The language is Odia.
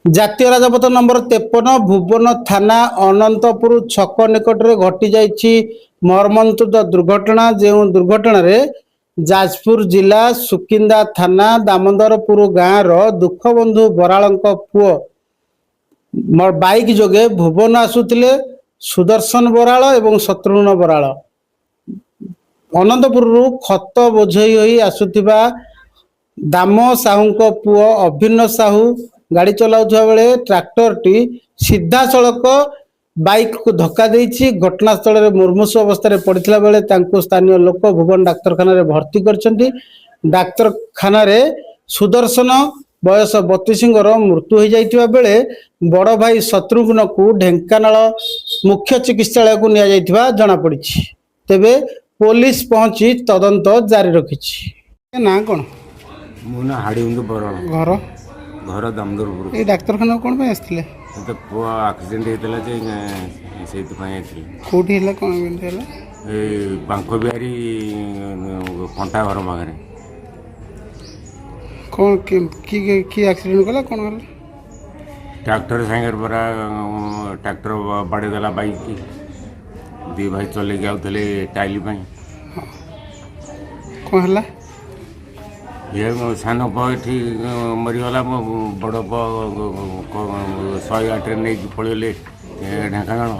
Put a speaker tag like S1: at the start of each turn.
S1: ଜାତୀୟ ରାଜପଥ ନମ୍ବର 53 ଭୁବନ ଥାନା ଅନନ୍ତପୁର ଛକ ନିକଟରେ ଘଟି ଯାଇଛି ମର୍ମନ୍ତୁଦ ଦୁର୍ଘଟଣା। ଯେଉଁ ଦୁର୍ଘଟଣାରେ ଯାଜପୁର ଜିଲ୍ଲା ସୁକିନ୍ଦା ଥାନା ଦାମୋଦରପୁର ଗାଁର ଦୁଃଖବନ୍ଧୁ ବରାଳଙ୍କ ପୁଅ ବାଇକ୍ ଯୋଗେ ଭୁବନ ଆସୁଥିଲେ ସୁଦର୍ଶନ ବରାଳ ଏବଂ ଶତ୍ରୁଘ୍ନ ବରାଳ ଅନନ୍ତପୁରରୁ ଖତ ବୋଝେଇ ହୋଇ ଆସୁଥିବା ଦାମ ସାହୁଙ୍କ ପୁଅ ଅଭିନ୍ନ ସାହୁ ଗାଡ଼ି ଚଲାଉଥିବା ବେଳେ ଟ୍ରାକ୍ଟରଟି ସିଧାସଳଖ ବାଇକ୍କୁ ଧକ୍କା ଦେଇଛି। ଘଟଣାସ୍ଥଳରେ ମୁର୍ମୂଷ ଅବସ୍ଥାରେ ପଡ଼ିଥିଲା ବେଳେ ତାଙ୍କୁ ସ୍ଥାନୀୟ ଲୋକ ଭୁବନ ଡାକ୍ତରଖାନାରେ ଭର୍ତ୍ତି କରିଛନ୍ତି। ଡାକ୍ତରଖାନାରେ ସୁଦର୍ଶନ ବୟସ 32ଙ୍କର ମୃତ୍ୟୁ ହୋଇଯାଇଥିବା ବେଳେ ବଡ଼ ଭାଇ ଶତ୍ରୁଘ୍ନକୁ ଢେଙ୍କାନାଳ ମୁଖ୍ୟ ଚିକିତ୍ସାଳୟକୁ ନିଆଯାଇଥିବା ଜଣାପଡ଼ିଛି। ତେବେ ପୋଲିସ ପହଞ୍ଚି ତଦନ୍ତ ଜାରି ରଖିଛି। ନା କ'ଣ
S2: ମୋ ନାଁ ହାଡ଼ିବନ୍ଧୁ ବରାଳ,
S1: ଘର
S2: ଘର ଦାମୋଦରପୁର।
S1: ଏଇ ଡାକ୍ତରଖାନାକୁ କ'ଣ ପାଇଁ ଆସିଥିଲେ?
S2: ତ ପୁଅ ଆକ୍ସିଡେଣ୍ଟ ହେଇଥିଲା ଯେ ସେଇଥିପାଇଁ ଆସିଥିଲି।
S1: କେଉଁଠି ହେଲା, କ'ଣ କେମିତି ହେଲା?
S2: ଏଇ ବାଙ୍କ ବିହାରୀ କଣ୍ଟା ଘର ପାଖରେ।
S1: କ'ଣ କି ଆକ୍ସିଡେଣ୍ଟ କଲା, କ'ଣ ହେଲା?
S2: ଟ୍ରାକ୍ଟର ସାଙ୍ଗରେ ପରା ଟ୍ରାକ୍ଟର ବାଡ଼େଇ ଦେଲା ବାଇକ୍। ଦୁଇ ଭାଇ ଚଲେଇକି ଆଉଥିଲେ ଟାଇଲି ପାଇଁ।
S1: କ'ଣ ହେଲା?
S2: ଇଏ ସାନ ପୁଅ ଏଠି ମରିଗଲା। ମୋ ବଡ଼ ପୁଅ 108ରେ ନେଇକି ପଳେଇଲେ ଢେଙ୍କାନାଳ।